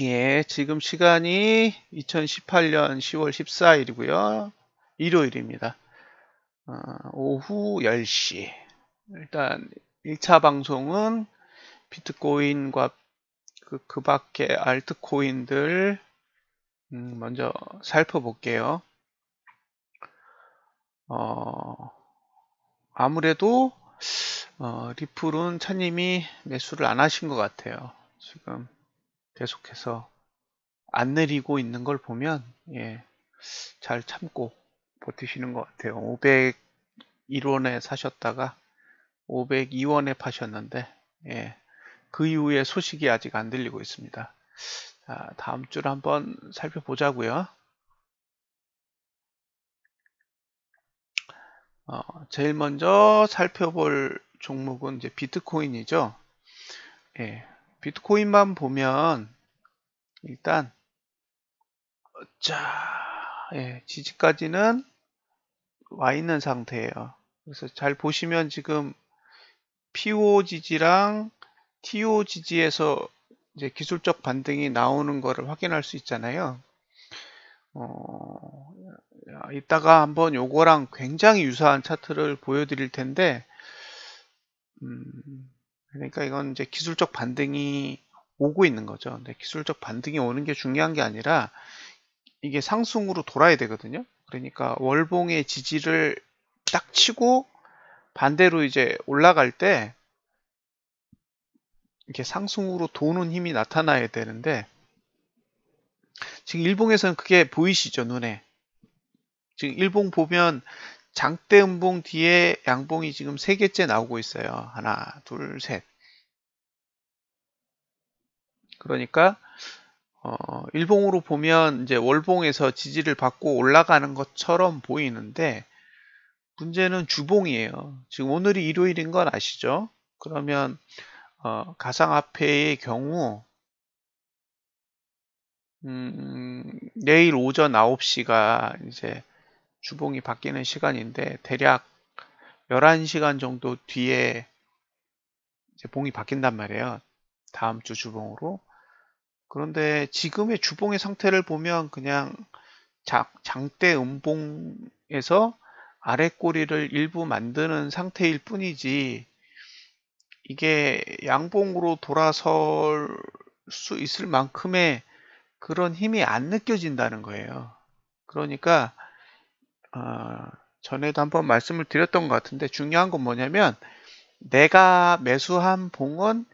예, 지금 시간이 2018년 10월 14일이고요. 일요일입니다. 오후 10시. 일단 1차 방송은 비트코인과 그 밖에 알트코인들 먼저 살펴볼게요. 아무래도 리플은 차님이 매수를 안 하신 것 같아요. 지금 계속해서 안 내리고 있는 걸 보면 잘 참고 버티시는 것 같아요. 501원에 사셨다가 502원에 파셨는데 그 이후에 소식이 아직 안 들리고 있습니다. 자, 다음 주를 한번 살펴보자고요. 제일 먼저 살펴볼 종목은 이제 비트코인이죠. 비트코인만 보면 일단 지지까지는 와 있는 상태예요. 그래서 잘 보시면 지금 PO 지지랑 TO 지지에서 이제 기술적 반등이 나오는 거를 확인할 수 있잖아요. 이따가 한번 요거랑 굉장히 유사한 차트를 보여드릴 텐데, 그러니까 이건 이제 기술적 반등이 오고 있는 거죠. 근데 기술적 반등이 오는 게 중요한 게 아니라 이게 상승으로 돌아야 되거든요. 그러니까 월봉의 지지를 딱 치고 반대로 이제 올라갈 때 이렇게 상승으로 도는 힘이 나타나야 되는데 지금 일봉에서는 그게 보이시죠, 눈에. 지금 일봉 보면 장대 음봉 뒤에 양봉이 지금 3개째 나오고 있어요. 하나, 둘, 셋. 그러니까 일봉으로 보면 이제 월봉에서 지지를 받고 올라가는 것처럼 보이는데 문제는 주봉이에요. 지금 오늘이 일요일인 건 아시죠? 그러면 가상화폐의 경우 내일 오전 9시가 이제 주봉이 바뀌는 시간인데 대략 11시간 정도 뒤에 이제 봉이 바뀐단 말이에요. 다음 주 주봉으로. 그런데 지금의 주봉의 상태를 보면 그냥 장대 음봉에서 아래 꼬리를 일부 만드는 상태일 뿐이지 이게 양봉으로 돌아설 수 있을 만큼의 그런 힘이 안 느껴진다는 거예요. 그러니까 전에도 한번 말씀을 드렸던 것 같은데 중요한 건 뭐냐면 내가 매수한 봉은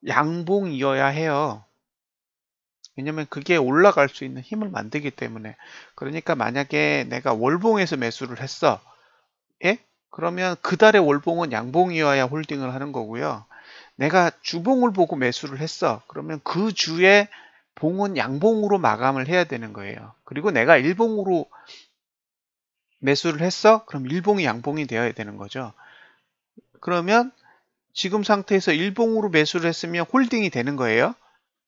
양봉이어야 해요. 왜냐면 그게 올라갈 수 있는 힘을 만들기 때문에. 그러니까 만약에 내가 월봉에서 매수를 했어. 예? 그러면 그달의 월봉은 양봉이어야 홀딩을 하는 거고요. 내가 주봉을 보고 매수를 했어. 그러면 그 주에 봉은 양봉으로 마감을 해야 되는 거예요. 그리고 내가 일봉으로 매수를 했어? 그럼 일봉이 양봉이 되어야 되는 거죠. 그러면 지금 상태에서 일봉으로 매수를 했으면 홀딩이 되는 거예요.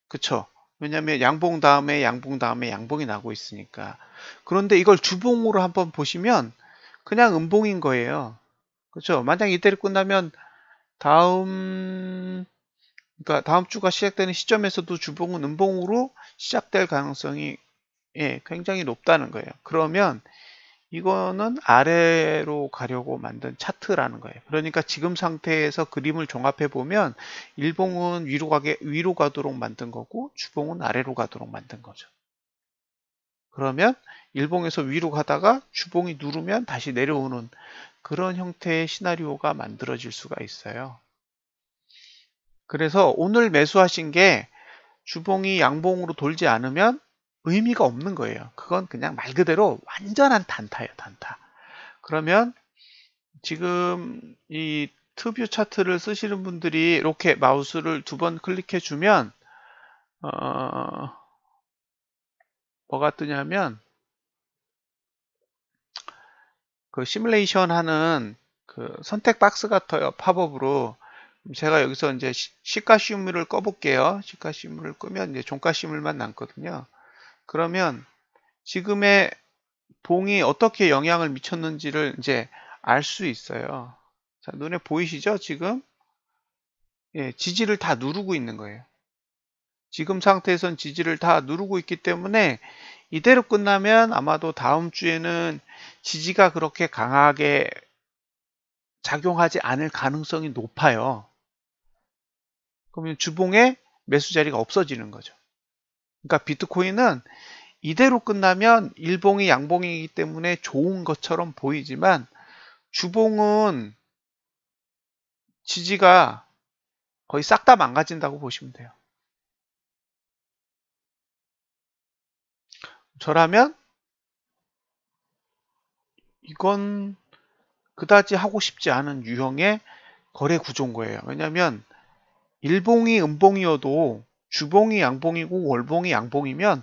그쵸? 왜냐면 양봉 다음에 양봉 다음에 양봉이 나고 있으니까. 그런데 이걸 주봉으로 한번 보시면 그냥 음봉인 거예요. 그렇죠? 만약 이대로 끝나면 그러니까 다음 주가 시작되는 시점에서도 주봉은 음봉으로 시작될 가능성이 굉장히 높다는 거예요. 그러면 이거는 아래로 가려고 만든 차트라는 거예요. 그러니까 지금 상태에서 그림을 종합해 보면 일봉은 위로 가도록 만든 거고 주봉은 아래로 가도록 만든 거죠. 그러면 일봉에서 위로 가다가 주봉이 누르면 다시 내려오는 그런 형태의 시나리오가 만들어질 수가 있어요. 그래서 오늘 매수하신 게 주봉이 양봉으로 돌지 않으면 의미가 없는 거예요. 그건 그냥 말 그대로 완전한 단타예요, 단타. 그러면 지금 이 트뷰 차트를 쓰시는 분들이 이렇게 마우스를 2번 클릭해 주면 뭐가 뜨냐면 그 시뮬레이션 하는 그 선택 박스가 떠요. 팝업으로. 제가 여기서 이제 시가 시뮬을 꺼볼게요. 시가 시뮬을 끄면 이제 종가 시뮬만 남거든요. 그러면 지금의 봉이 어떻게 영향을 미쳤는지를 이제 알 수 있어요. 자, 눈에 보이시죠? 지금 지지를 다 누르고 있는 거예요. 지금 상태에선 지지를 다 누르고 있기 때문에 이대로 끝나면 아마도 다음 주에는 지지가 그렇게 강하게 작용하지 않을 가능성이 높아요. 그러면 주봉에 매수 자리가 없어지는 거죠. 그러니까 비트코인은 이대로 끝나면 일봉이 양봉이기 때문에 좋은 것처럼 보이지만 주봉은 지지가 거의 싹 다 망가진다고 보시면 돼요. 저라면 이건 그다지 하고 싶지 않은 유형의 거래 구조인 거예요. 왜냐하면 일봉이 음봉이어도 주봉이 양봉이고 월봉이 양봉이면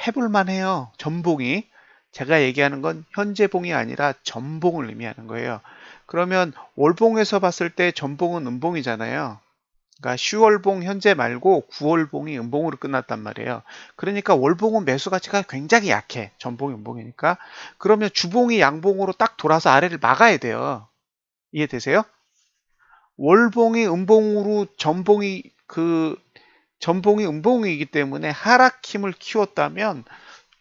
해볼만 해요. 전봉이. 제가 얘기하는 건 현재봉이 아니라 전봉을 의미하는 거예요. 그러면 월봉에서 봤을 때 전봉은 음봉이잖아요. 그러니까 10월봉 현재 말고 9월봉이 음봉으로 끝났단 말이에요. 그러니까 월봉은 매수 가치가 굉장히 약해. 전봉이 음봉이니까. 그러면 주봉이 양봉으로 딱 돌아서 아래를 막아야 돼요. 이해되세요? 월봉이 음봉으로 전봉이 음봉이기 때문에 하락 힘을 키웠다면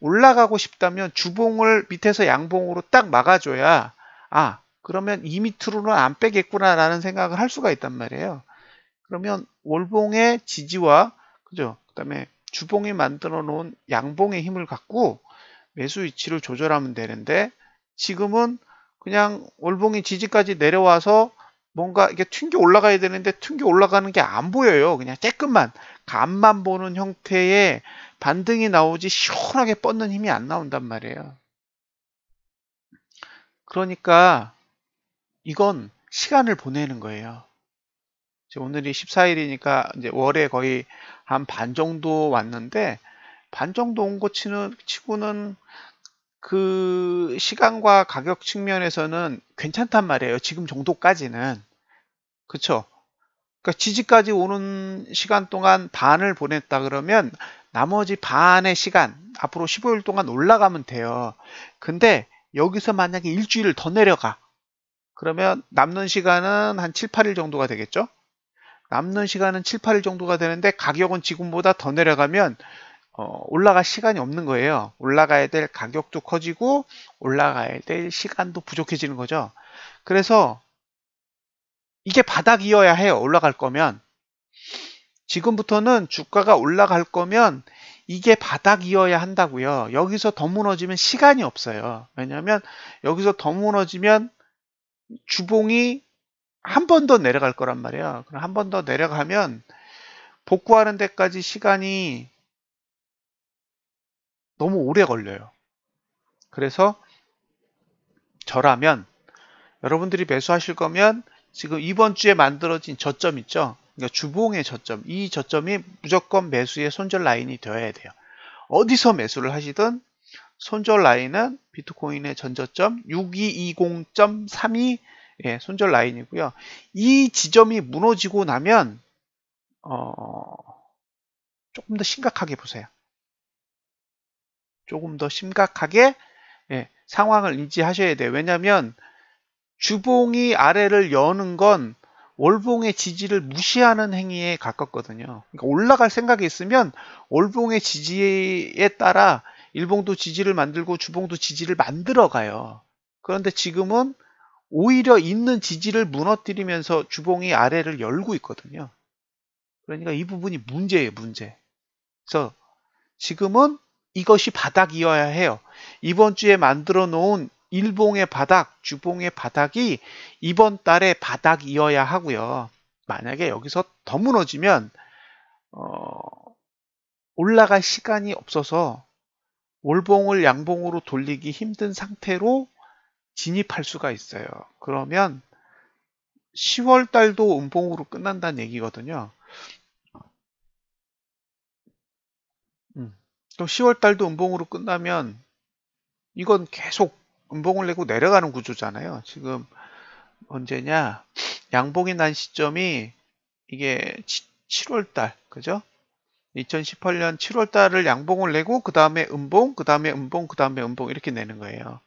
올라가고 싶다면 주봉을 밑에서 양봉으로 딱 막아줘야 그러면 이 밑으로는 안 빼겠구나 라는 생각을 할 수가 있단 말이에요. 그러면 월봉의 지지와 그죠? 그다음에 주봉이 만들어 놓은 양봉의 힘을 갖고 매수 위치를 조절하면 되는데 지금은 그냥 월봉이 지지까지 내려와서 뭔가 이게 튕겨 올라가야 되는데 튕겨 올라가는 게 안 보여요. 그냥 쬐끔만 간만 보는 형태의 반등이 나오지 시원하게 뻗는 힘이 안 나온단 말이에요. 그러니까 이건 시간을 보내는 거예요. 오늘이 14일이니까 이제 월에 거의 한 반 정도 왔는데 반 정도 온 거 치고는 그 시간과 가격 측면에서는 괜찮단 말이에요. 지금 정도까지는. 그쵸? 그러니까 지지까지 오는 시간 동안 반을 보냈다 그러면 나머지 반의 시간, 앞으로 15일 동안 올라가면 돼요. 근데 여기서 만약에 일주일을 더 내려가. 그러면 남는 시간은 한 7, 8일 정도가 되겠죠? 남는 시간은 7, 8일 정도가 되는데 가격은 지금보다 더 내려가면 올라갈 시간이 없는 거예요. 올라가야 될 가격도 커지고 올라가야 될 시간도 부족해지는 거죠. 그래서 이게 바닥이어야 해요. 올라갈 거면. 지금부터는 주가가 올라갈 거면 이게 바닥이어야 한다고요. 여기서 더 무너지면 시간이 없어요. 왜냐하면 여기서 더 무너지면 주봉이 한 번 더 내려갈 거란 말이에요. 그럼 한 번 더 내려가면 복구하는 데까지 시간이 너무 오래 걸려요. 그래서 저라면 여러분들이 매수하실 거면 지금 이번 주에 만들어진 저점 있죠? 그러니까 주봉의 저점, 이 저점이 무조건 매수의 손절 라인이 되어야 돼요. 어디서 매수를 하시든 손절 라인은 비트코인의 전저점 6220.32 손절 라인이고요. 이 지점이 무너지고 나면 조금 더 심각하게 보세요. 조금 더 심각하게 상황을 인지하셔야 돼요. 왜냐하면 주봉이 아래를 여는 건 월봉의 지지를 무시하는 행위에 가깝거든요. 그러니까 올라갈 생각이 있으면 월봉의 지지에 따라 일봉도 지지를 만들고 주봉도 지지를 만들어 가요. 그런데 지금은 오히려 있는 지지를 무너뜨리면서 주봉이 아래를 열고 있거든요. 그러니까 이 부분이 문제예요, 문제. 그래서 지금은 이것이 바닥이어야 해요. 이번 주에 만들어 놓은 일봉의 바닥, 주봉의 바닥이 이번 달에 바닥이어야 하고요. 만약에 여기서 더 무너지면 올라갈 시간이 없어서 월봉을 양봉으로 돌리기 힘든 상태로 진입할 수가 있어요. 그러면 10월 달도 음봉으로 끝난다는 얘기거든요. 그럼 10월 달도 음봉으로 끝나면 이건 계속 음봉을 내고 내려가는 구조잖아요. 지금 언제냐? 양봉이 난 시점이 이게 7월 달, 그죠? 2018년 7월 달을 양봉을 내고 그 다음에 음봉, 그 다음에 음봉, 그 다음에 음봉 이렇게 내는 거예요.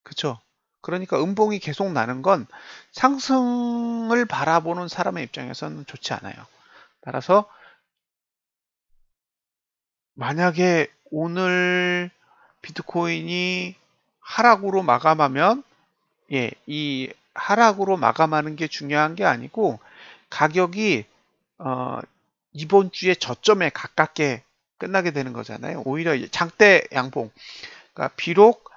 그쵸? 그러니까 음봉이 계속 나는 건 상승을 바라보는 사람의 입장에서는 좋지 않아요. 따라서 만약에 오늘 비트코인이 하락으로 마감하면 이 하락으로 마감하는 게 중요한 게 아니고 가격이 이번 주에 저점에 가깝게 끝나게 되는 거잖아요. 오히려 장대 양봉, 그러니까 비록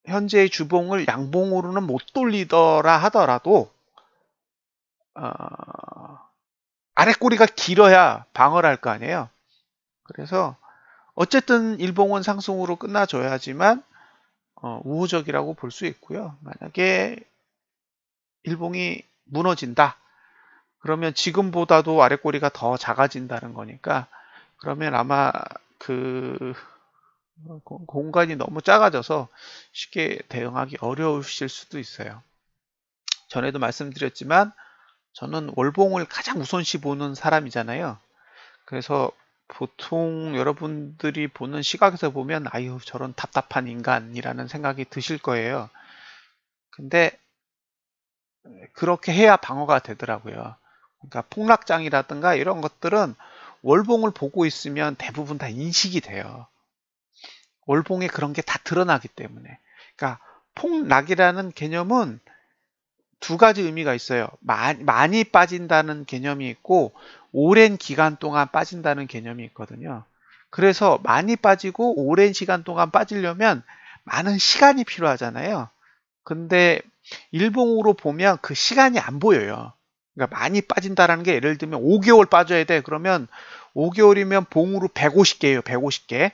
현재의 주봉을 양봉으로는 못 돌리더라 하더라도 아랫꼬리가 길어야 방어를 할 거 아니에요. 그래서 어쨌든 일봉은 상승으로 끝나줘야지만 우호적이라고 볼 수 있고요. 만약에 일봉이 무너진다 그러면 지금보다도 아랫꼬리가 더 작아진다는 거니까, 그러면 아마 그 공간이 너무 작아져서 쉽게 대응하기 어려우실 수도 있어요. 전에도 말씀드렸지만 저는 월봉을 가장 우선시 보는 사람이잖아요. 그래서 보통 여러분들이 보는 시각에서 보면 아유 저런 답답한 인간이라는 생각이 드실 거예요. 근데 그렇게 해야 방어가 되더라고요. 그러니까 폭락장이라든가 이런 것들은 월봉을 보고 있으면 대부분 다 인식이 돼요. 월봉에 그런 게 다 드러나기 때문에. 그러니까 폭락이라는 개념은 두 가지 의미가 있어요. 많이 빠진다는 개념이 있고 오랜 기간 동안 빠진다는 개념이 있거든요. 그래서 많이 빠지고 오랜 시간 동안 빠지려면 많은 시간이 필요하잖아요. 근데 일봉으로 보면 그 시간이 안 보여요. 그러니까 많이 빠진다라는 게 예를 들면 5개월 빠져야 돼. 그러면 5개월이면 봉으로 150개예요. 150개.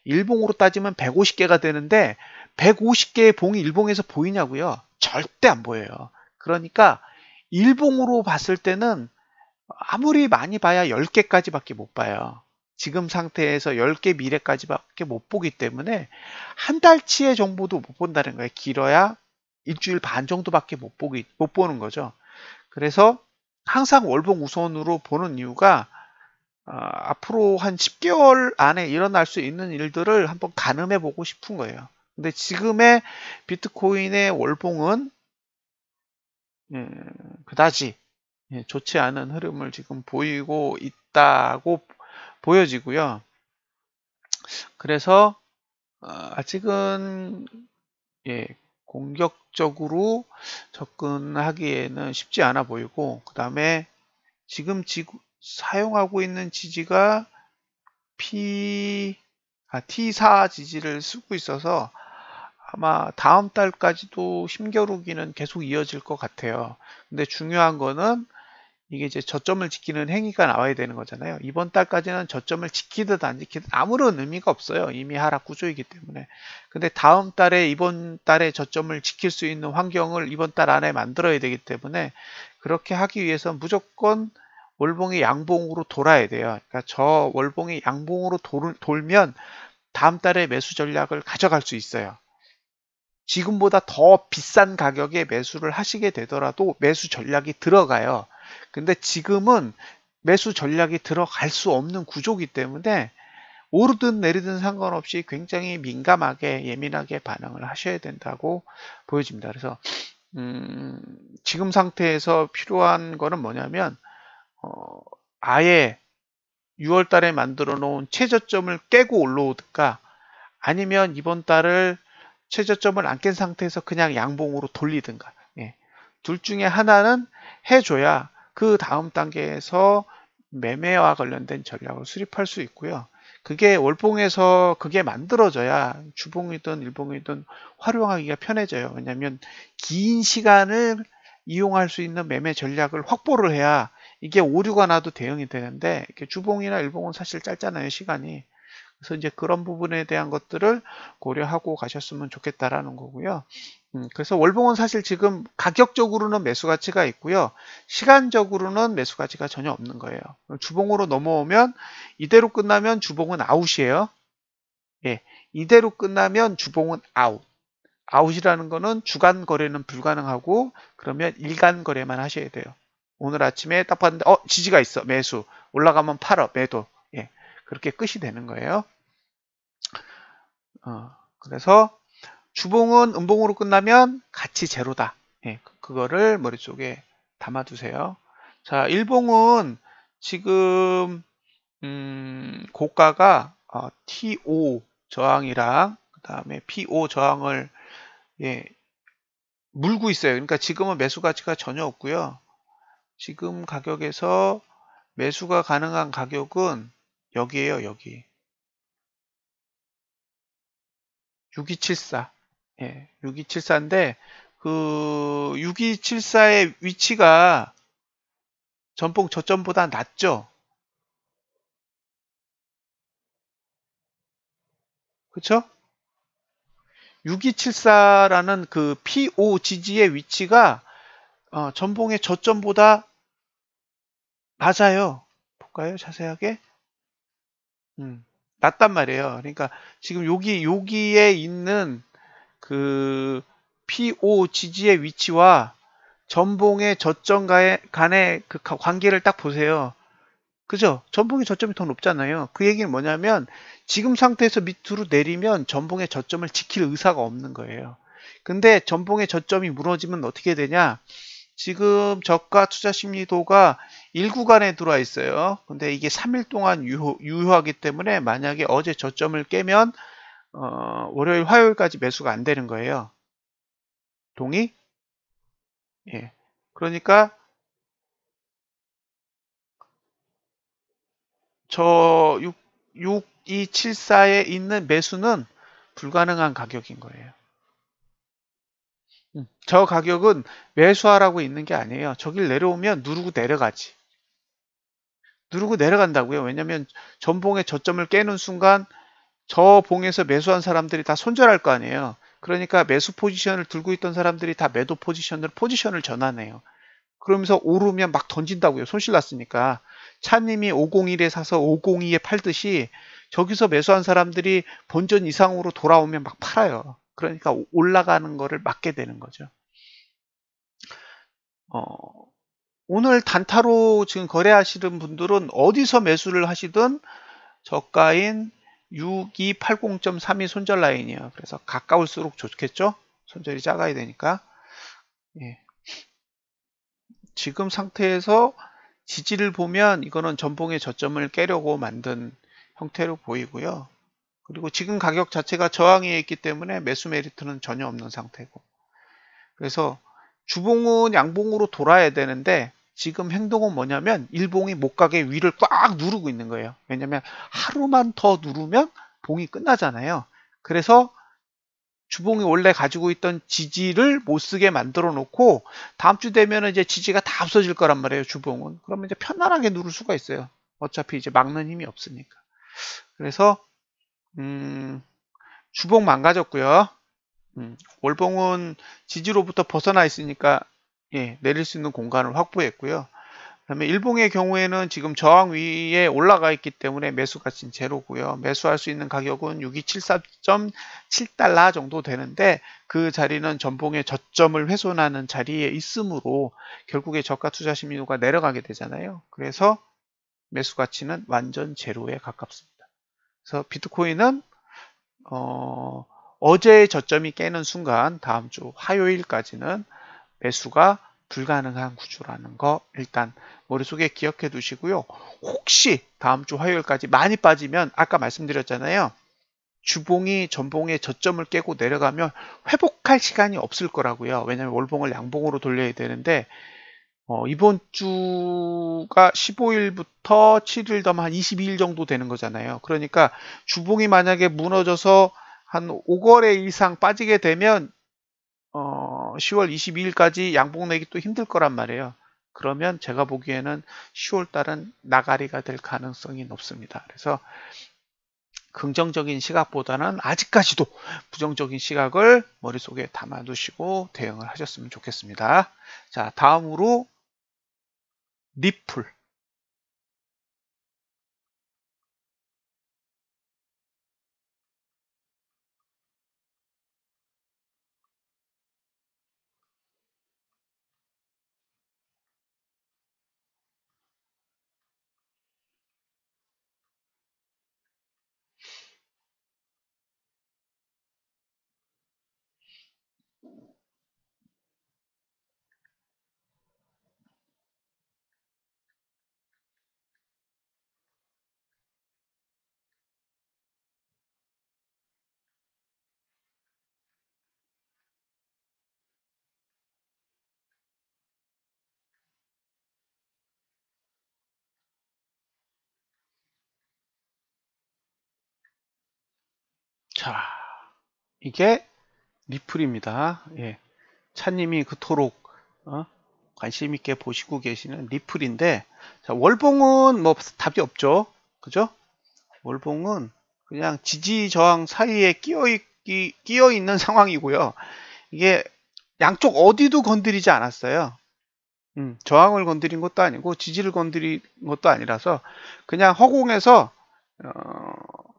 일봉으로 따지면 150개가 되는데 150개의 봉이 일봉에서 보이냐고요? 절대 안 보여요. 그러니까 일봉으로 봤을 때는 아무리 많이 봐야 10개까지밖에 못 봐요. 지금 상태에서 10개 미래까지밖에 못 보기 때문에 한 달치의 정보도 못 본다는 거예요. 길어야 일주일 반 정도밖에 못 보는 거죠. 그래서 항상 월봉 우선으로 보는 이유가 앞으로 한 10개월 안에 일어날 수 있는 일들을 한번 가늠해 보고 싶은 거예요. 근데 지금의 비트코인의 월봉은 그다지 좋지 않은 흐름을 지금 보이고 있다고 보여지고요. 그래서 아직은 공격적으로 접근하기에는 쉽지 않아 보이고, 그 다음에 지금 사용하고 있는 지지가 T4 지지를 쓰고 있어서 아마 다음 달까지도 힘겨루기는 계속 이어질 것 같아요. 근데 중요한 거는 이게 이제 저점을 지키는 행위가 나와야 되는 거잖아요. 이번 달까지는 저점을 지키듯 안 지키듯 아무런 의미가 없어요. 이미 하락 구조이기 때문에. 근데 다음 달에 이번 달에 저점을 지킬 수 있는 환경을 이번 달 안에 만들어야 되기 때문에 그렇게 하기 위해서 무조건 월봉이 양봉으로 돌아야 돼요. 그러니까 저 월봉이 양봉으로 돌면 다음 달에 매수 전략을 가져갈 수 있어요. 지금보다 더 비싼 가격에 매수를 하시게 되더라도 매수 전략이 들어가요. 근데 지금은 매수 전략이 들어갈 수 없는 구조이기 때문에 오르든 내리든 상관없이 굉장히 민감하게 예민하게 반응을 하셔야 된다고 보여집니다. 그래서 지금 상태에서 필요한 거는 뭐냐면 아예 6월 달에 만들어 놓은 최저점을 깨고 올라오든가 아니면 이번 달을 최저점을 안 깬 상태에서 그냥 양봉으로 돌리든가 둘 중에 하나는 해줘야 그 다음 단계에서 매매와 관련된 전략을 수립할 수 있고요. 그게 월봉에서 그게 만들어져야 주봉이든 일봉이든 활용하기가 편해져요. 왜냐하면 긴 시간을 이용할 수 있는 매매 전략을 확보를 해야 이게 오류가 나도 대응이 되는데 주봉이나 일봉은 사실 짧잖아요, 시간이. 그래서 이제 그런 부분에 대한 것들을 고려하고 가셨으면 좋겠다라는 거고요. 그래서 월봉은 사실 지금 가격적으로는 매수 가치가 있고요. 시간적으로는 매수 가치가 전혀 없는 거예요. 주봉으로 넘어오면 이대로 끝나면 주봉은 아웃이에요. 이대로 끝나면 주봉은 아웃. 아웃이라는 거는 주간 거래는 불가능하고 그러면 일간 거래만 하셔야 돼요. 오늘 아침에 딱 봤는데 지지가 있어. 매수. 올라가면 팔어. 매도. 그렇게 끝이 되는 거예요. 그래서 주봉은 음봉으로 끝나면 가치 제로다. 그거를 머릿속에 담아두세요. 자, 일봉은 지금 고가가 TO 저항이랑 그 다음에 PO 저항을 예, 물고 있어요. 그러니까 지금은 매수 가치가 전혀 없고요. 지금 가격에서 매수가 가능한 가격은 여기에요, 여기. 6274. 예, 6274인데 그 6274의 위치가 전봉 저점보다 낮죠. 그쵸? 6274라는 그 PO 지지의 위치가 전봉의 저점보다 낮아요. 볼까요? 자세하게. 음, 낮단 말이에요. 그러니까 지금 여기에 있는 그 PO 지지의 위치와 전봉의 저점 간의 그 관계를 딱 보세요. 그죠? 전봉의 저점이 더 높잖아요. 그 얘기는 뭐냐면 지금 상태에서 밑으로 내리면 전봉의 저점을 지킬 의사가 없는 거예요. 근데 전봉의 저점이 무너지면 어떻게 되냐? 지금 저가 투자 심리도가 1구간에 들어와 있어요. 근데 이게 3일 동안 유효하기 때문에 만약에 어제 저점을 깨면 월요일, 화요일까지 매수가 안 되는 거예요. 동의? 예. 그러니까 저 6274에 있는 매수는 불가능한 가격인 거예요. 저 가격은 매수하라고 있는 게 아니에요. 저길 내려오면 누르고 내려가지. 누르고 내려간다고요. 왜냐면 전봉의 저점을 깨는 순간 저 봉에서 매수한 사람들이 다 손절할 거 아니에요. 그러니까 매수 포지션을 들고 있던 사람들이 다 매도 포지션으로 포지션을 전환해요. 그러면서 오르면 막 던진다고요. 손실 났으니까. 차님이 501에 사서 502에 팔듯이 저기서 매수한 사람들이 본전 이상으로 돌아오면 막 팔아요. 그러니까 올라가는 거를 막게 되는 거죠. 어, 오늘 단타로 지금 거래하시는 분들은 어디서 매수를 하시든 저가인 6280.32 손절 라인이에요. 그래서 가까울수록 좋겠죠? 손절이 작아야 되니까. 예. 지금 상태에서 지지를 보면 이거는 전봉의 저점을 깨려고 만든 형태로 보이고요. 그리고 지금 가격 자체가 저항에 있기 때문에 매수 메리트는 전혀 없는 상태고. 그래서 주봉은 양봉으로 돌아야 되는데 지금 행동은 뭐냐면 일봉이 못 가게 위를 꽉 누르고 있는 거예요. 왜냐면 하루만 더 누르면 봉이 끝나잖아요. 그래서 주봉이 원래 가지고 있던 지지를 못 쓰게 만들어 놓고 다음 주 되면 이제 지지가 다 없어질 거란 말이에요. 주봉은. 그러면 이제 편안하게 누를 수가 있어요. 어차피 이제 막는 힘이 없으니까. 그래서 주봉 망가졌고요. 월봉은 지지로부터 벗어나 있으니까 예, 내릴 수 있는 공간을 확보했고요. 그다음에 일봉의 경우에는 지금 저항 위에 올라가 있기 때문에 매수 가치는 제로고요. 매수할 수 있는 가격은 6274.7달러 정도 되는데 그 자리는 전봉의 저점을 훼손하는 자리에 있으므로 결국에 저가 투자 심리도가 내려가게 되잖아요. 그래서 매수 가치는 완전 제로에 가깝습니다. 그래서 비트코인은 어제의 저점이 깨는 순간 다음 주 화요일까지는 매수가 불가능한 구조라는 거 일단 머릿속에 기억해 두시고요. 혹시 다음 주 화요일까지 많이 빠지면 아까 말씀드렸잖아요. 주봉이 전봉의 저점을 깨고 내려가면 회복할 시간이 없을 거라고요. 왜냐하면 월봉을 양봉으로 돌려야 되는데 이번 주가 15일부터 7일 더면 한 22일 정도 되는 거잖아요. 그러니까 주봉이 만약에 무너져서 한 5거래 이상 빠지게 되면 10월 22일까지 양봉 내기 또 힘들 거란 말이에요. 그러면 제가 보기에는 10월 달은 나가리가 될 가능성이 높습니다. 그래서 긍정적인 시각보다는 아직까지도 부정적인 시각을 머릿속에 담아두시고 대응을 하셨으면 좋겠습니다. 자, 다음으로 리플. 자, 이게 리플입니다. 예. 차님이 그토록 관심 있게 보시고 계시는 리플인데, 자, 월봉은 뭐 답이 없죠. 그죠? 월봉은 그냥 지지 저항 사이에 끼어 있는 상황이고요. 이게 양쪽 어디도 건드리지 않았어요. 저항을 건드린 것도 아니고 지지를 건드린 것도 아니라서 그냥 허공에서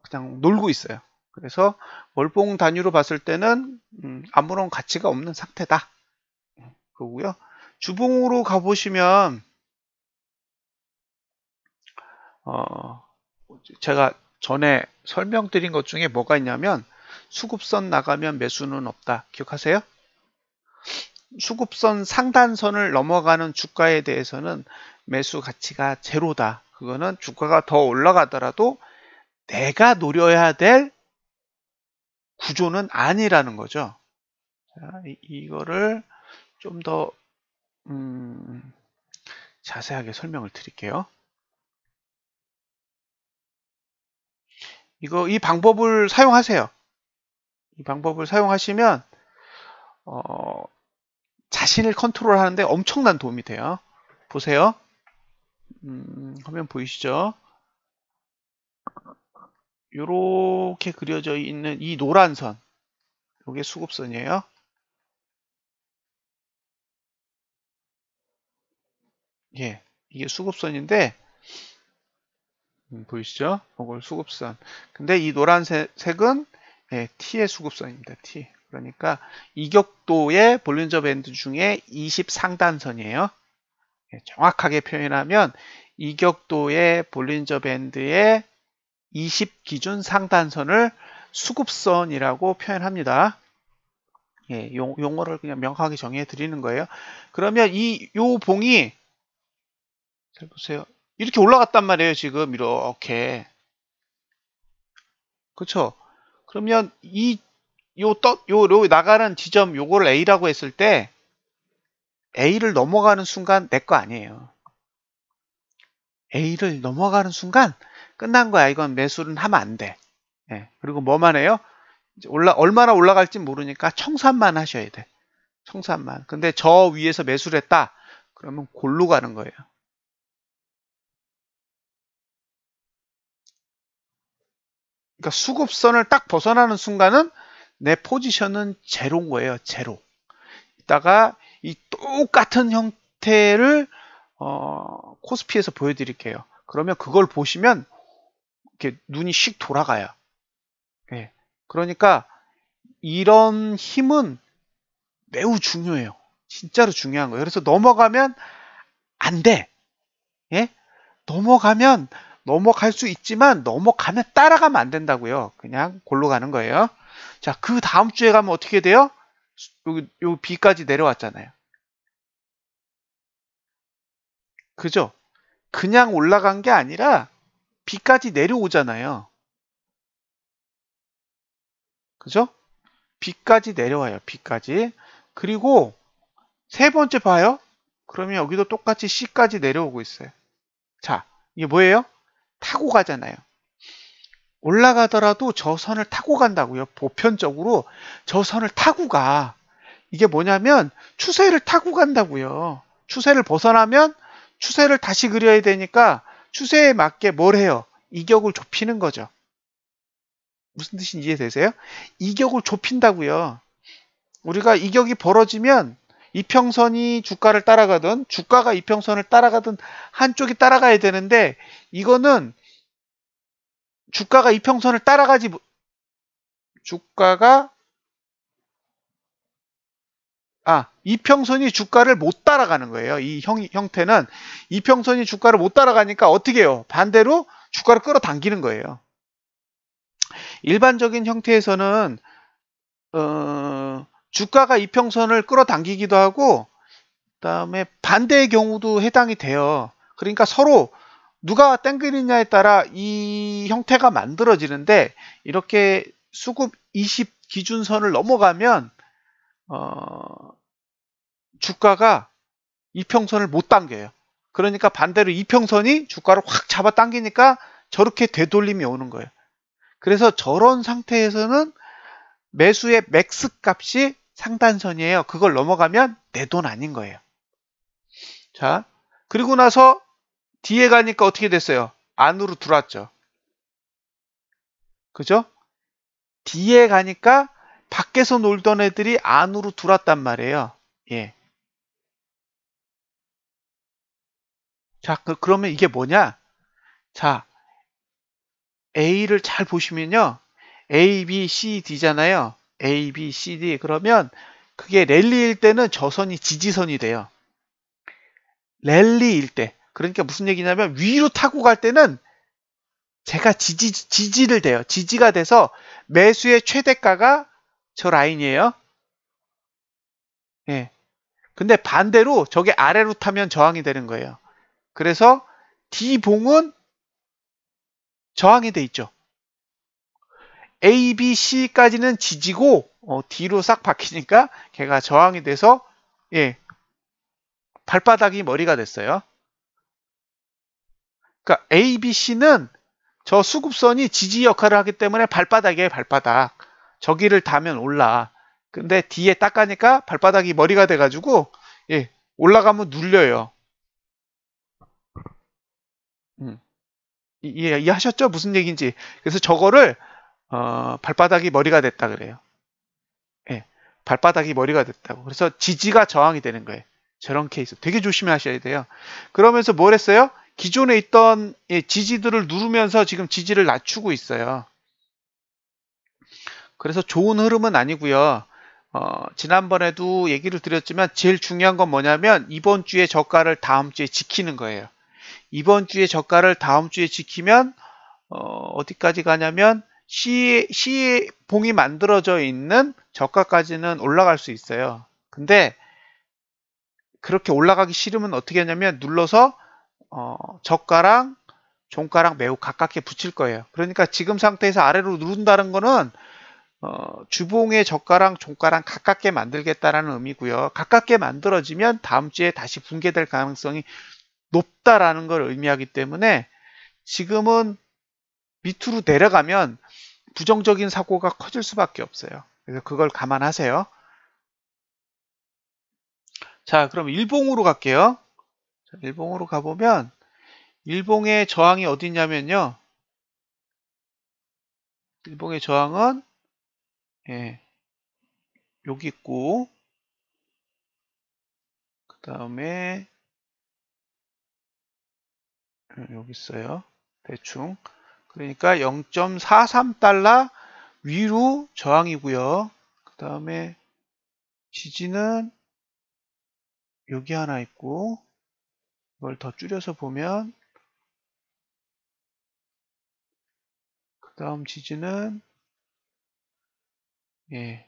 그냥 놀고 있어요. 그래서 월봉 단위로 봤을 때는 아무런 가치가 없는 상태다. 그거고요. 주봉으로 가보시면 제가 전에 설명드린 것 중에 뭐가 있냐면 수급선 나가면 매수는 없다. 기억하세요? 수급선 상단선을 넘어가는 주가에 대해서는 매수 가치가 제로다. 그거는 주가가 더 올라가더라도 내가 노려야 될 구조는 아니라는 거죠. 자, 이거를 좀 더 자세하게 설명을 드릴게요. 이 방법을 사용하세요. 이 방법을 사용하시면 자신을 컨트롤하는데 엄청난 도움이 돼요. 보세요. 화면 보이시죠? 이렇게 그려져 있는 이 노란 선, 이게 수급선이에요. 예, 이게 수급선인데 보이시죠? 이걸 수급선. 근데 이 노란색은 T의 수급선입니다. T. 그러니까 이격도의 볼린저 밴드 중에 20 상단선이에요. 정확하게 표현하면 이격도의 볼린저 밴드의 20 기준 상단선을 수급선이라고 표현합니다. 예, 용어를 그냥 명확하게 정해 드리는 거예요. 그러면 요 봉이 잘 보세요. 이렇게 올라갔단 말이에요. 지금 이렇게. 그렇죠? 그러면 요 나가는 지점 요거를 A라고 했을 때 A를 넘어가는 순간 내 거 아니에요. A를 넘어가는 순간 끝난 거야. 이건 매수는 하면 안 돼. 예, 그리고 뭐만 해요? 얼마나 올라갈지 모르니까 청산만 하셔야 돼. 청산만. 근데 저 위에서 매수를 했다. 그러면 골로 가는 거예요. 그러니까 수급선을 딱 벗어나는 순간은 내 포지션은 제로인 거예요. 제로. 이따가 이 똑같은 형태를 코스피에서 보여드릴게요. 그러면 그걸 보시면 이렇게 눈이 씩 돌아가요. 예. 그러니까 이런 힘은 매우 중요해요. 진짜로 중요한 거예요. 그래서 넘어가면 안 돼. 예? 넘어가면 넘어갈 수 있지만 넘어가면 따라가면 안 된다고요. 그냥 골로 가는 거예요. 자, 그 다음 주에 가면 어떻게 돼요? 요 B까지 내려왔잖아요. 그죠? 그냥 올라간 게 아니라 B까지 내려오잖아요. 그죠? B까지 내려와요. B까지. 그리고 세 번째 봐요. 그러면 여기도 똑같이 C까지 내려오고 있어요. 자, 이게 뭐예요? 타고 가잖아요. 올라가더라도 저 선을 타고 간다고요. 보편적으로 저 선을 타고 가. 이게 뭐냐면 추세를 타고 간다고요. 추세를 벗어나면 추세를 다시 그려야 되니까 추세에 맞게 뭘 해요? 이격을 좁히는 거죠. 무슨 뜻인지 이해되세요? 이격을 좁힌다고요. 우리가 이격이 벌어지면 이평선이 주가를 따라가든 주가가 이평선을 따라가든 한쪽이 따라가야 되는데 이거는 주가가 이평선을 따라가지 이평선이 주가를 못 따라가는 거예요. 이 형태는 이평선이 주가를 못 따라가니까 어떻게 해요? 반대로 주가를 끌어당기는 거예요. 일반적인 형태에서는 주가가 이평선을 끌어당기기도 하고 그다음에 반대의 경우도 해당이 돼요. 그러니까 서로 누가 땡기느냐에 따라 이 형태가 만들어지는데 이렇게 수급 20 기준선을 넘어가면 주가가 이평선을 못 당겨요. 그러니까 반대로 이평선이 주가를 확 잡아 당기니까 저렇게 되돌림이 오는 거예요. 그래서 저런 상태에서는 매수의 맥스 값이 상단선이에요. 그걸 넘어가면 내 돈 아닌 거예요. 자, 그리고 나서 뒤에 가니까 어떻게 됐어요? 안으로 들어왔죠. 그죠? 뒤에 가니까 밖에서 놀던 애들이 안으로 들어왔단 말이에요. 예. 자, 그러면 이게 뭐냐? 자, A를 잘 보시면요. A, B, C, D잖아요. A, B, C, D. 그러면 그게 랠리일 때는 저 선이 지지선이 돼요. 랠리일 때. 그러니까 무슨 얘기냐면 위로 타고 갈 때는 제가 지지를 돼요. 지지가 돼서 매수의 최대가가 저 라인이에요. 예. 근데 반대로 저게 아래로 타면 저항이 되는 거예요. 그래서 D봉은 저항이 돼 있죠. A, B, C까지는 지지고 D로 싹 박히니까 걔가 저항이 돼서 예, 발바닥이 머리가 됐어요. 그러니까 A, B, C는 저 수급선이 지지 역할을 하기 때문에 발바닥이에요, 발바닥. 저기를 타면 올라. 근데 D에 딱 가니까 발바닥이 머리가 돼가지고 예, 올라가면 눌려요. 이해하셨죠? 무슨 얘기인지. 그래서 저거를 발바닥이 머리가 됐다 그래요. 예, 발바닥이 머리가 됐다고. 그래서 지지가 저항이 되는 거예요. 저런 케이스 되게 조심하셔야 돼요. 그러면서 뭘 했어요? 기존에 있던 지지들을 누르면서 지금 지지를 낮추고 있어요. 그래서 좋은 흐름은 아니고요. 지난번에도 얘기를 드렸지만 제일 중요한 건 뭐냐면 이번 주에 저가를 다음 주에 지키는 거예요. 이번 주에 저가를 다음 주에 지키면 어디까지 가냐면 C봉이 만들어져 있는 저가까지는 올라갈 수 있어요. 근데 그렇게 올라가기 싫으면 어떻게 하냐면 눌러서 저가랑 종가랑 매우 가깝게 붙일 거예요. 그러니까 지금 상태에서 아래로 누른다는 거는 주봉의 저가랑 종가랑 가깝게 만들겠다라는 의미고요. 가깝게 만들어지면 다음 주에 다시 붕괴될 가능성이 높다라는 걸 의미하기 때문에 지금은 밑으로 내려가면 부정적인 사고가 커질 수밖에 없어요. 그래서 그걸 감안하세요. 자, 그럼 일봉으로 갈게요. 자, 일봉으로 가보면 일봉의 저항이 어디 있냐면요. 일봉의 저항은 예, 여기 있고 그 다음에 여기 있어요. 대충. 그러니까 0.43달러 위로 저항이고요. 그 다음에 지지는 여기 하나 있고 이걸 더 줄여서 보면 그 다음 지지는 예,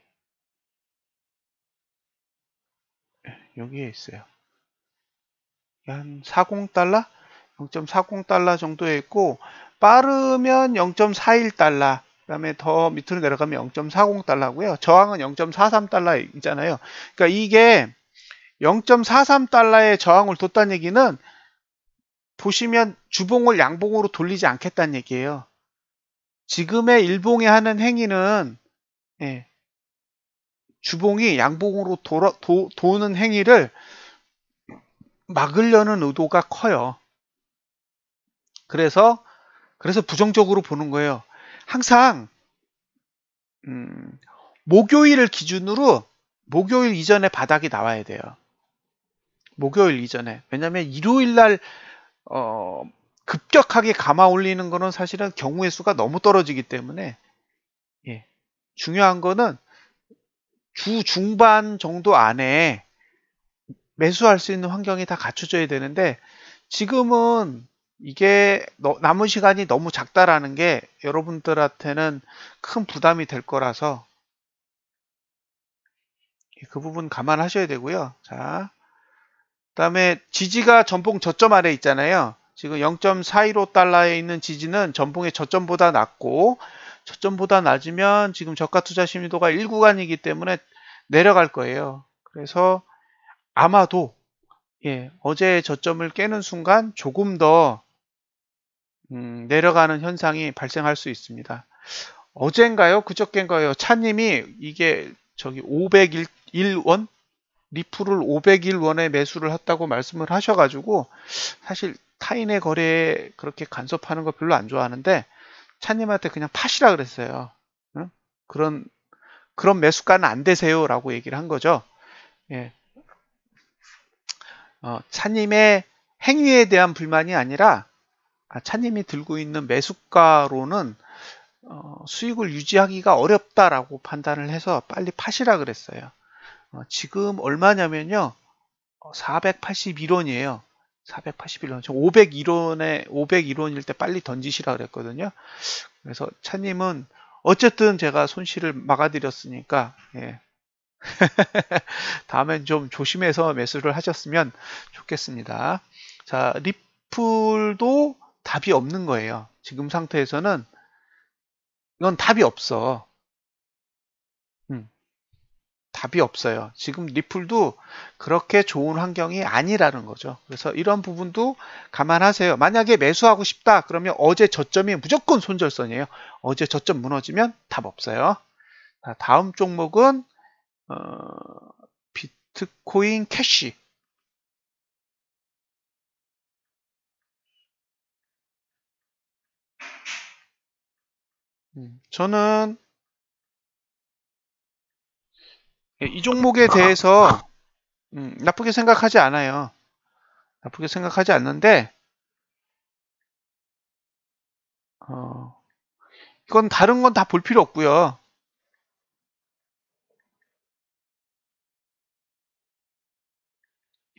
여기에 있어요. 한 40달러? 0.40달러 정도에 있고 빠르면 0.41달러 그 다음에 더 밑으로 내려가면 0.40달러고요. 저항은 0.43달러 있잖아요. 그러니까 이게 0.43달러의 저항을 뒀다는 얘기는 보시면 주봉을 양봉으로 돌리지 않겠다는 얘기예요. 지금의 일봉에 하는 행위는 예, 주봉이 양봉으로 도는 행위를 막으려는 의도가 커요. 그래서 부정적으로 보는 거예요. 항상 목요일을 기준으로 목요일 이전에 바닥이 나와야 돼요. 목요일 이전에. 왜냐하면 일요일 날 급격하게 감아 올리는 거는 사실은 경우의 수가 너무 떨어지기 때문에 예, 중요한 거는 주 중반 정도 안에 매수할 수 있는 환경이 다 갖춰져야 되는데 지금은 이게 남은 시간이 너무 작다라는 게 여러분들한테는 큰 부담이 될 거라서 그 부분 감안하셔야 되고요. 자, 그다음에 지지가 전봉 저점 아래 있잖아요. 지금 0.415달러에 있는 지지는 전봉의 저점보다 낮고 저점보다 낮으면 지금 저가 투자 심리도가 1구간이기 때문에 내려갈 거예요. 그래서 아마도 예, 어제의 저점을 깨는 순간 조금 더 내려가는 현상이 발생할 수 있습니다. 어젠가요? 그저께인가요? 차님이 이게 저기 501원? 리플을 501원에 매수를 했다고 말씀을 하셔가지고 사실 타인의 거래에 그렇게 간섭하는 거 별로 안 좋아하는데 차님한테 그냥 파시라 그랬어요. 응? 그런 매수가는 안 되세요라고 얘기를 한 거죠. 예. 차님의 행위에 대한 불만이 아니라 차님이 들고 있는 매수가로는 수익을 유지하기가 어렵다라고 판단을 해서 빨리 파시라 그랬어요. 지금 얼마냐면요. 481원이에요. 481원. 501원일 때 빨리 던지시라 그랬거든요. 그래서 차님은 어쨌든 제가 손실을 막아드렸으니까, 예. 다음엔 좀 조심해서 매수를 하셨으면 좋겠습니다. 자, 리플도 답이 없는 거예요. 지금 상태에서는 이건 답이 없어. 답이 없어요. 지금 리플도 그렇게 좋은 환경이 아니라는 거죠. 그래서 이런 부분도 감안하세요. 만약에 매수하고 싶다 그러면 어제 저점이 무조건 손절선이에요. 어제 저점 무너지면 답 없어요. 자, 다음 종목은 비트코인 캐시. 저는 이 종목에 대해서 나쁘게 생각하지 않아요. 나쁘게 생각하지 않는데 이건 다른 건 다 볼 필요 없고요.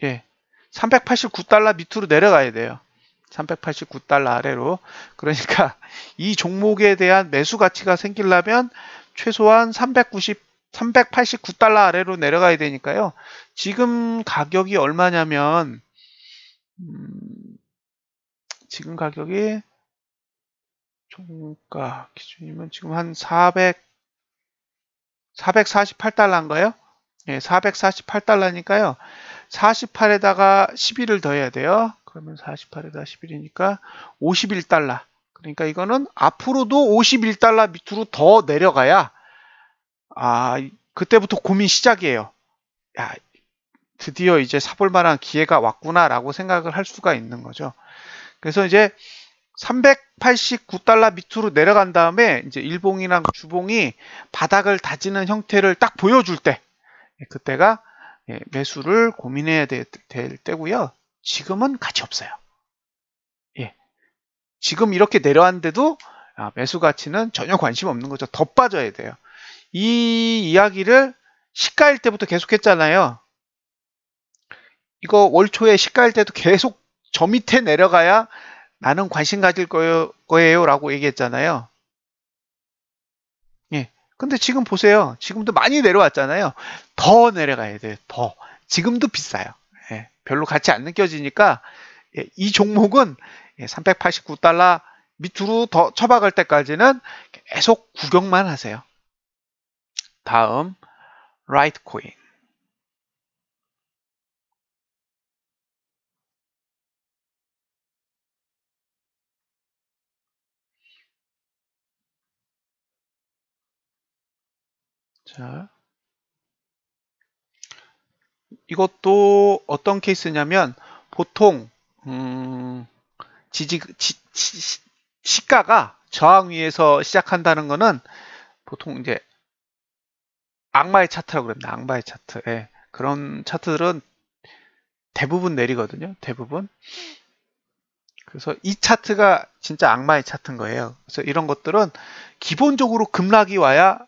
예, 389달러 밑으로 내려가야 돼요. 389달러 아래로. 그러니까 이 종목에 대한 매수 가치가 생기려면 최소한 389달러 아래로 내려가야 되니까요. 지금 가격이 얼마냐면 지금 가격이 종가 기준이면 지금 한 448달러인가요? 예, 448달러니까요. 48에다가 11을 더해야 돼요. 그러면 48에다가 11이니까 51달러. 그러니까 이거는 앞으로도 51달러 밑으로 더 내려가야 그때부터 고민 시작이에요. 야, 드디어 이제 사볼 만한 기회가 왔구나라고 생각을 할 수가 있는 거죠. 그래서 이제 389달러 밑으로 내려간 다음에 이제 일봉이랑 주봉이 바닥을 다지는 형태를 딱 보여줄 때 그때가 매수를 고민해야 될 때고요. 지금은 가치 없어요. 예. 지금 이렇게 내려왔는데도 매수 가치는 전혀 관심 없는 거죠. 더 빠져야 돼요. 이 이야기를 시가일 때부터 계속 했잖아요. 이거 월 초에 시가일 때도 계속 저 밑에 내려가야 나는 관심 가질 거예요 라고 얘기했잖아요. 예. 근데 지금 보세요. 지금도 많이 내려왔잖아요. 더 내려가야 돼요. 더. 지금도 비싸요. 예. 별로 가치 안 느껴지니까 이 종목은 389달러 밑으로 더 쳐박을 때까지는 계속 구경만 하세요. 다음 라이트코인. 자, 이것도 어떤 케이스냐면 보통 시가가 저항 위에서 시작한다는 거는 보통 이제 악마의 차트라고 그럽니다. 악마의 차트. 예. 그런 차트들은 대부분 내리거든요. 대부분. 그래서 이 차트가 진짜 악마의 차트인 거예요. 그래서 이런 것들은 기본적으로 급락이 와야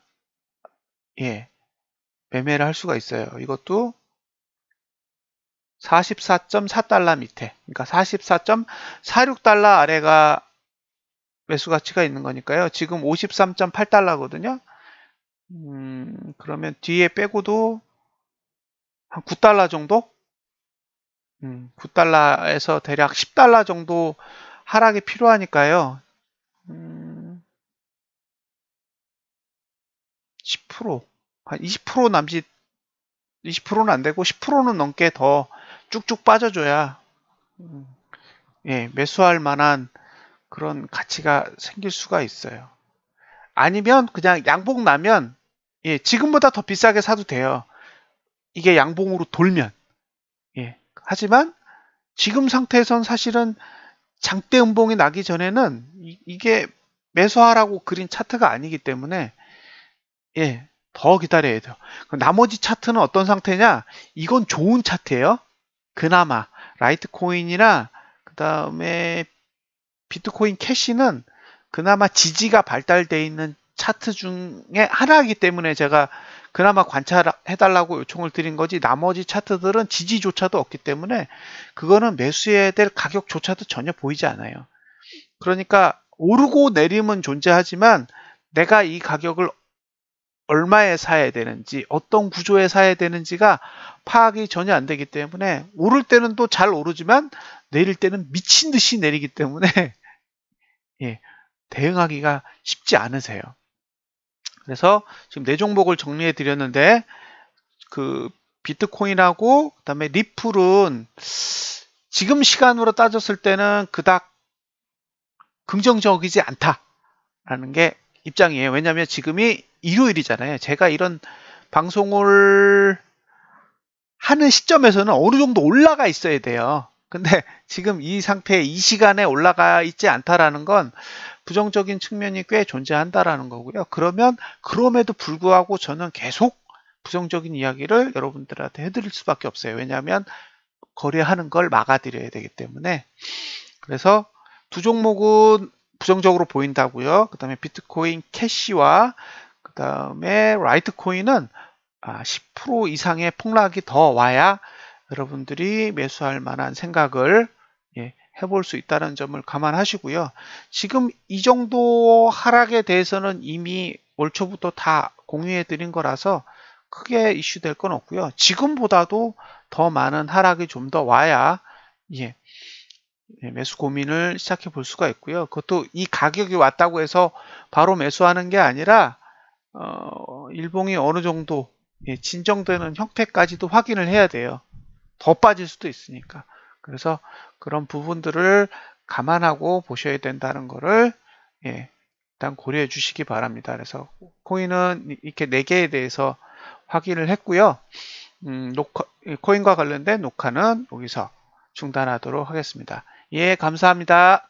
매매를 할 수가 있어요. 이것도 44.4달러 밑에, 그러니까 44.46달러 아래가 매수 가치가 있는 거니까요. 지금 53.8달러거든요. 그러면 뒤에 빼고도 한 9달러 정도? 9달러에서 대략 10달러 정도 하락이 필요하니까요. 10%, 한 20% 남짓, 20%는 안 되고 10%는 넘게 더 쭉쭉 빠져줘야 매수할 만한 그런 가치가 생길 수가 있어요. 아니면 그냥 양봉 나면 예, 지금보다 더 비싸게 사도 돼요. 이게 양봉으로 돌면. 예. 하지만 지금 상태에선 사실은 장대 음봉이 나기 전에는 이게 매수하라고 그린 차트가 아니기 때문에 예, 더 기다려야 돼요. 나머지 차트는 어떤 상태냐? 이건 좋은 차트예요. 그나마 라이트코인이나 그 다음에 비트코인 캐시는 그나마 지지가 발달되어 있는 차트 중에 하나이기 때문에 제가 그나마 관찰해달라고 요청을 드린 거지, 나머지 차트들은 지지조차도 없기 때문에 그거는 매수해야 될 가격조차도 전혀 보이지 않아요. 그러니까 오르고 내림은 존재하지만 내가 이 가격을 얼마에 사야 되는지, 어떤 구조에 사야 되는지가 파악이 전혀 안 되기 때문에 오를 때는 또 잘 오르지만 내릴 때는 미친 듯이 내리기 때문에 예, 대응하기가 쉽지 않으세요. 그래서 지금 네 종목을 정리해 드렸는데 그 비트코인하고 그다음에 리플은 지금 시간으로 따졌을 때는 그닥 긍정적이지 않다라는 게 입장이에요. 왜냐하면 지금이 일요일이잖아요. 제가 이런 방송을 하는 시점에서는 어느 정도 올라가 있어야 돼요. 근데 지금 이 상태에 이 시간에 올라가 있지 않다라는 건 부정적인 측면이 꽤 존재한다라는 거고요. 그러면 그럼에도 불구하고 저는 계속 부정적인 이야기를 여러분들한테 해드릴 수밖에 없어요. 왜냐하면 거래하는 걸 막아드려야 되기 때문에. 그래서 두 종목은 부정적으로 보인다고요. 그 다음에 비트코인 캐시와 그 다음에 라이트코인은 10% 이상의 폭락이 더 와야 여러분들이 매수할 만한 생각을 해볼 수 있다는 점을 감안하시고요. 지금 이 정도 하락에 대해서는 이미 올 초부터 다 공유해 드린 거라서 크게 이슈될 건 없고요. 지금보다도 더 많은 하락이 좀 더 와야 매수 고민을 시작해 볼 수가 있고요. 그것도 이 가격이 왔다고 해서 바로 매수하는 게 아니라 일봉이 어느 정도 진정되는 형태까지도 확인을 해야 돼요. 더 빠질 수도 있으니까. 그래서 그런 부분들을 감안하고 보셔야 된다는 거를 일단 고려해 주시기 바랍니다. 그래서 코인은 이렇게 4개에 대해서 확인을 했고요. 코인과 관련된 녹화는 여기서 중단하도록 하겠습니다. 예, 감사합니다.